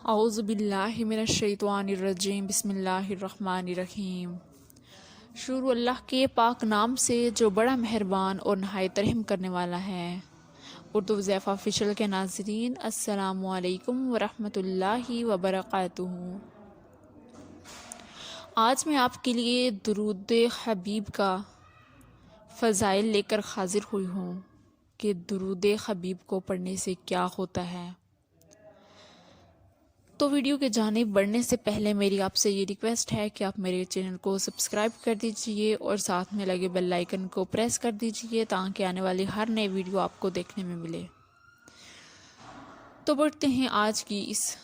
اعوذ باللہ من الشیطان الرجیم، بسم اللہ الرحمن الرحیم۔ شروع اللہ کے پاک نام سے جو بڑا مہربان اور نہایت رحم کرنے والا ہے۔ اردو حذیفہ آفیشیل کے ناظرین، السلام علیکم ورحمۃ اللہ وبرکاتہ۔ آج میں آپ کے لیے درود حبیب کا فضائل لے کر حاضر ہوئی ہوں کہ درود حبیب کو پڑھنے سے کیا ہوتا ہے۔ تو ویڈیو کے جانب بڑھنے سے پہلے میری آپ سے یہ ریکویسٹ ہے کہ آپ میرے چینل کو سبسکرائب کر دیجئے اور ساتھ میں لگے بیل آئیکن کو پریس کر دیجئے تاکہ آنے والی ہر نئی ویڈیو آپ کو دیکھنے میں ملے۔ تو بڑھتے ہیں آج کی اس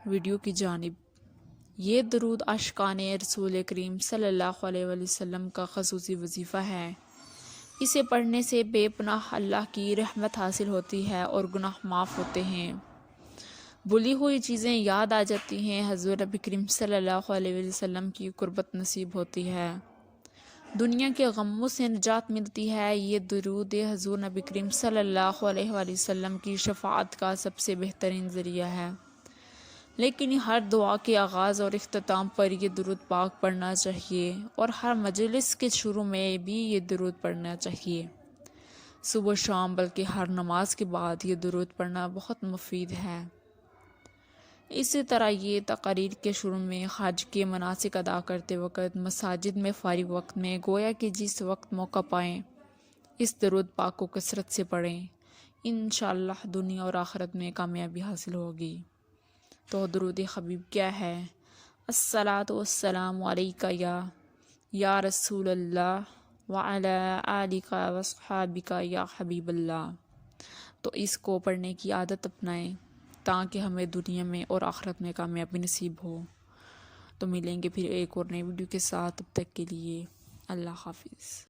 ویڈیو کی جانب۔ یہ درود عاشقان رسول کریم صلی اللہ علیہ وسلم کا خصوصی وظیفہ ہے۔ اسے پڑھنے سے بے پناہ اللہ کی رحمت حاصل ہوتی ہے اور گناہ معاف ہوتے ہیں، بھولی ہوئی چیزیں یاد آ جاتی ہیں، حضور نبی کریم صلی اللہ علیہ وسلم کی قربت نصیب ہوتی ہے، دنیا کے غموں سے نجات ملتی ہے۔ یہ درود حضور نبی کریم صلی اللہ علیہ وسلم کی شفاعت کا سب سے بہترین ذریعہ ہے۔ لیکن ہر دعا کے آغاز اور اختتام پر یہ درود پاک پڑھنا چاہیے اور ہر مجلس کے شروع میں بھی یہ درود پڑھنا چاہیے، صبح و شام، بلکہ ہر نماز کے بعد یہ درود پڑھنا بہت مفید ہے۔ اسی طرح یہ تقاریر کے شروع میں، حج کے مناسک ادا کرتے وقت، مساجد میں فارغ وقت میں، گویا کہ جس وقت موقع پائیں اس درود پاک کو کثرت سے پڑھیں، انشاءاللہ دنیا اور آخرت میں کامیابی حاصل ہوگی۔ تو درود حبیب کیا ہے؟ الصلاۃ والسلام علیکہ یا رسول اللہ وعلی آلک وصحابک یا حبیب اللہ۔ تو اس کو پڑھنے کی عادت اپنائیں تاکہ ہمیں دنیا میں اور آخرت میں کامیابی نصیب ہو۔ تو ملیں گے پھر ایک اور نئی ویڈیو کے ساتھ، تب تک کے لیے اللہ حافظ۔